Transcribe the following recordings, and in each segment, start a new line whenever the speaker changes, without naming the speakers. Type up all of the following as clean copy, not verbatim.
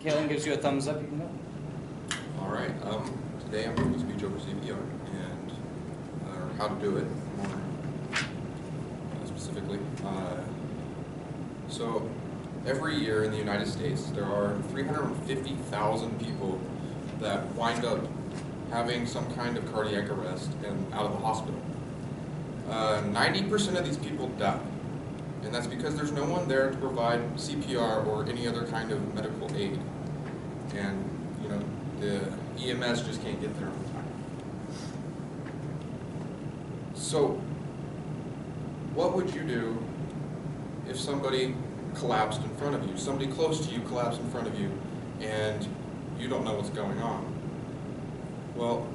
Kalen gives you a thumbs up, you can go.
All right. Today I'm going to speech over CPR and how to do it more specifically. So every year in the United States, there are 350,000 people that wind up having some kind of cardiac arrest and out of the hospital. 90% of these people die, and that's because there's no one there to provide CPR or any other kind of medical aid. And you know, the EMS just can't get there on time. So what would you do if somebody collapsed in front of you, somebody close to you collapsed in front of you, and you don't know what's going on? Well,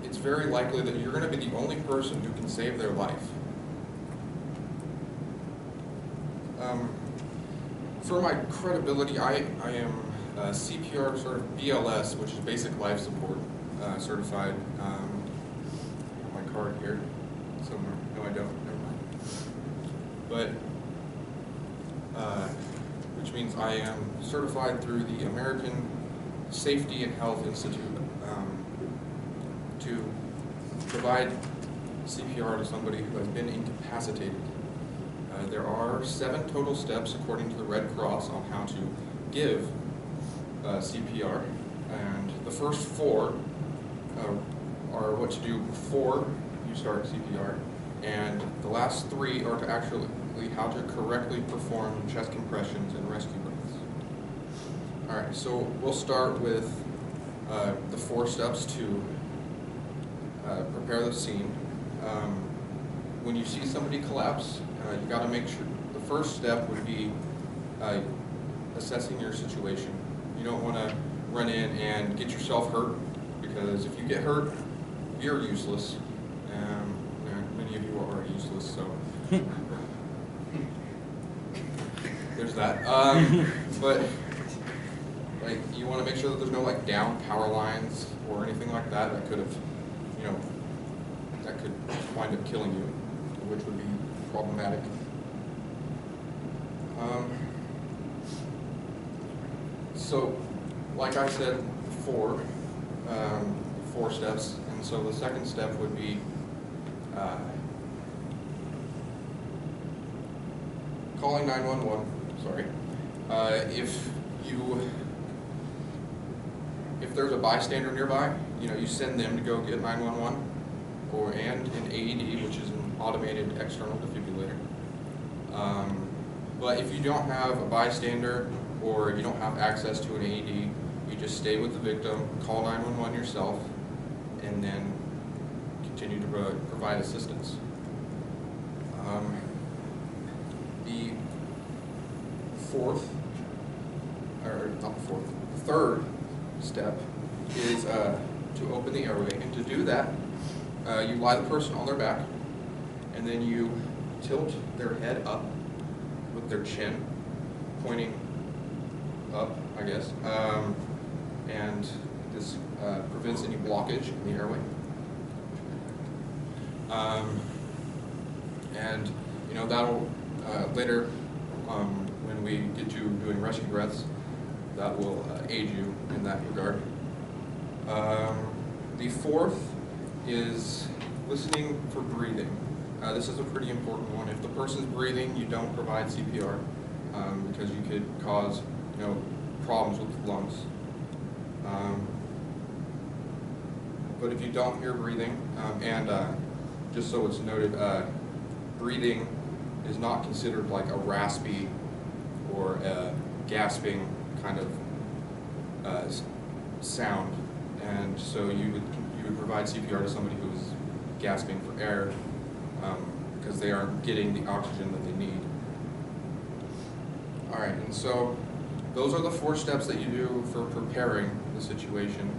it's very likely that you're going to be the only person who can save their life. For my credibility, I am CPR sort of BLS, which is basic life support, certified. My card here somewhere. No, I don't. Never mind. But which means I am certified through the American Safety and Health Institute to provide CPR to somebody who has been incapacitated. There are 7 total steps according to the Red Cross on how to give CPR, and the first 4 are what to do before you start CPR, and the last 3 are to actually how to correctly perform chest compressions and rescue breaths. Alright, so we'll start with the 4 steps to prepare the scene. When you see somebody collapse, you got to make sure the first step would be assessing your situation. You don't want to run in and get yourself hurt, because if you get hurt, you're useless. Many of you are useless, so there's that. But like, you want to make sure that there's no like down power lines or anything like that that could have, that could wind up killing you, which would be problematic. So, like I said before, 4 steps, and so the second step would be calling 911. Sorry. If there's a bystander nearby, you send them to go get 911, and an AED, which is an automated external defibrillator. But if you don't have a bystander or you don't have access to an AED, you just stay with the victim, call 911 yourself, and then continue to provide assistance. The third step is to open the airway, and to do that, you lie the person on their back, and then you tilt their head up with their chin pointing up, I guess, and this prevents any blockage in the airway. And that'll later, when we get to doing rescue breaths, that will aid you in that regard. The 4th is listening for breathing. This is a pretty important one. If the person's breathing, you don't provide CPR, because you could cause problems with the lungs. But if you don't hear breathing, and just so it's noted, breathing is not considered like a raspy or a gasping kind of sound, and so you would provide CPR to somebody who is gasping for air, because they aren't getting the oxygen that they need. All right, and so those are the 4 steps that you do for preparing the situation.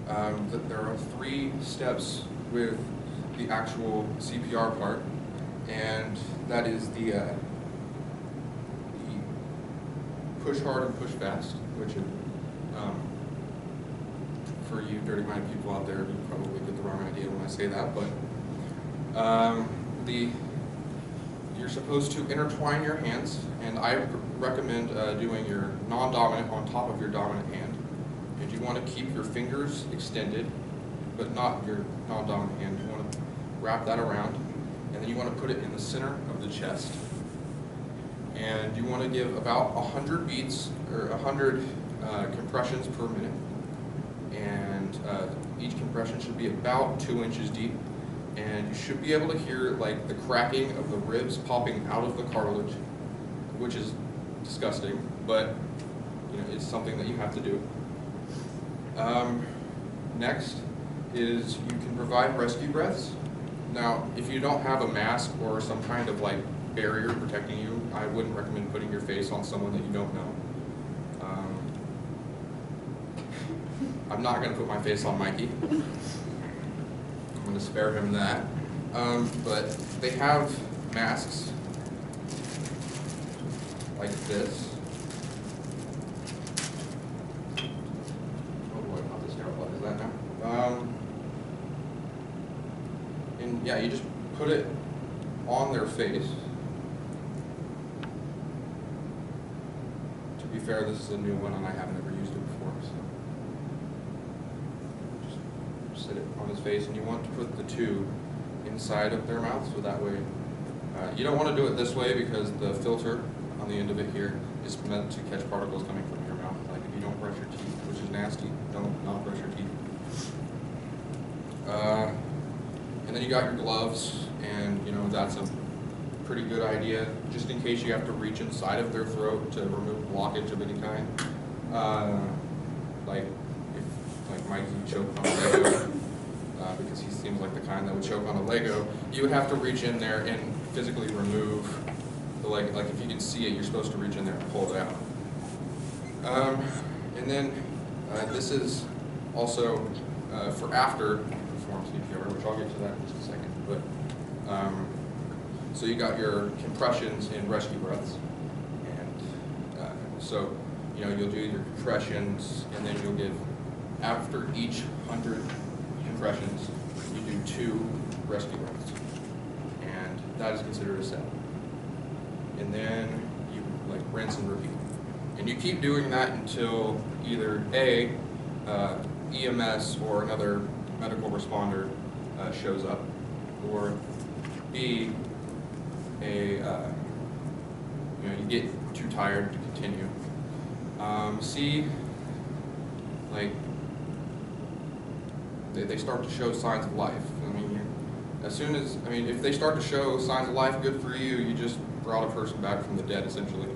There are 3 steps with the actual CPR part, and that is the push hard and push fast, which for you dirty-minded people out there, you probably get the wrong idea when I say that, but your you're supposed to intertwine your hands, and I recommend doing your non-dominant on top of your dominant hand. And you want to keep your fingers extended, but not your non-dominant hand. You want to wrap that around, and then you want to put it in the center of the chest. And you want to give about 100 beats, or 100 compressions per minute. And each compression should be about 2 inches deep. And you should be able to hear like the cracking of the ribs popping out of the cartilage, which is disgusting, but you know, it's something that you have to do. Next is you can provide rescue breaths. Now, if you don't have a mask or some kind of like barrier protecting you, I wouldn't recommend putting your face on someone that you don't know. I'm not going to put my face on Mikey. I'm going to spare him that. But they have masks like this. Oh boy, not this terrible. Is that now? And yeah, you just put it on their face. To be fair, this is a new one and I haven't ever used it before, so just sit it on his face, and you want to put the tube inside of their mouth, so that way you don't want to do it this way because the filter on the end of it here is meant to catch particles coming from your mouth. Like if you don't brush your teeth, which is nasty, don't not brush your teeth. And then you got your gloves, and you know that's a pretty good idea, just in case you have to reach inside of their throat to remove blockage of any kind. Like if Mikey choked on a Lego, because he seems like the kind that would choke on a Lego, you would have to reach in there and physically remove the leg. Like if you can see it, you're supposed to reach in there and pull it out. And then this is also for after perform CPR, which I'll get to that in just a second. But so you got your compressions and rescue breaths, and so you know you'll do your compressions, and then you'll give after each 100 compressions, you do 2 rescue breaths, and that is considered a set. And then you like rinse and repeat, and you keep doing that until either A, EMS or another medical responder shows up, or B, you know, you get too tired to continue. C, like they start to show signs of life. I mean, as soon as if they start to show signs of life, good for you. You just brought a person back from the dead, essentially,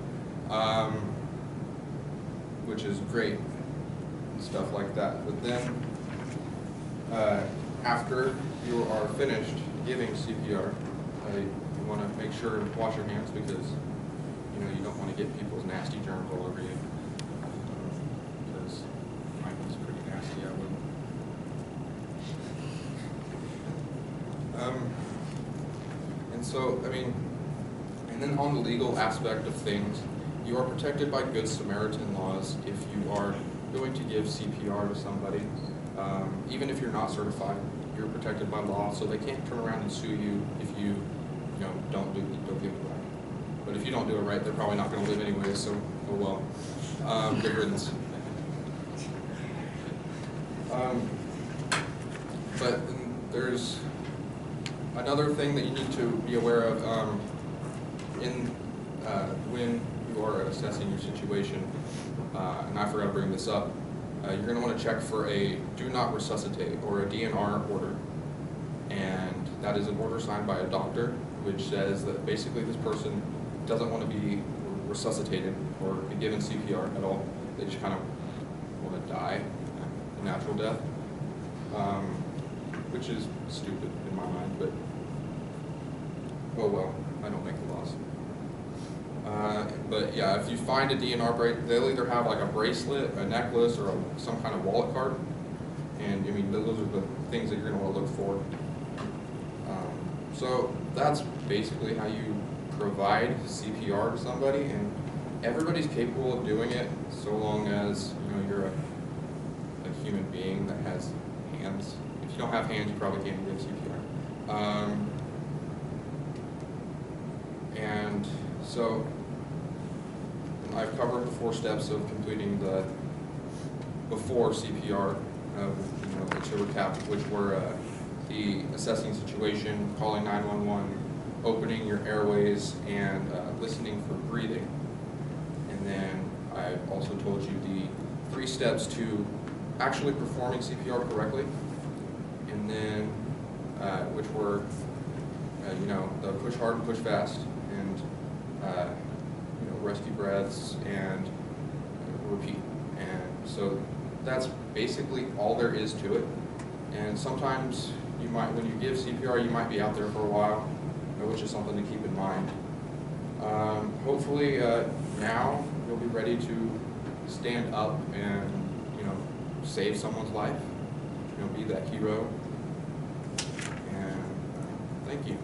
which is great and stuff like that. But then, after you are finished giving CPR, you want to make sure to wash your hands, because you know you don't want to get people's nasty germs all over you. Because mine was pretty nasty. I wouldn't. And so, and then on the legal aspect of things, you are protected by Good Samaritan laws if you are going to give CPR to somebody. Even if you're not certified, you're protected by law, so they can't turn around and sue you if you don't give it right. But if you don't do it right, they're probably not going to live anyway, so oh well. Good riddance. But there's another thing that you need to be aware of when you are assessing your situation, and I forgot to bring this up. You're going to want to check for a do not resuscitate, or a DNR order, and that is an order signed by a doctor which says that basically this person doesn't want to be resuscitated or be given CPR at all. They just kind of want to die a natural death, which is stupid in my mind, but oh well, I don't make the laws. But yeah, if you find a DNR break, they'll either have like a bracelet, a necklace, or some kind of wallet card. And those are the things that you're going to want to look for. So that's basically how you provide CPR to somebody, and everybody's capable of doing it so long as you're a human being that has hands. If you don't have hands, you probably can't give CPR. So I've covered the 4 steps of completing the before CPR, to recap, which were the assessing situation, calling 911, opening your airways, and listening for breathing. And then I've also told you the 3 steps to actually performing CPR correctly. And then, which were, the push hard and push fast, and rescue breaths, and repeat. And so that's basically all there is to it. And sometimes you might, when you give CPR, you might be out there for a while, which is something to keep in mind. Hopefully now you'll be ready to stand up and save someone's life, be that hero. And thank you.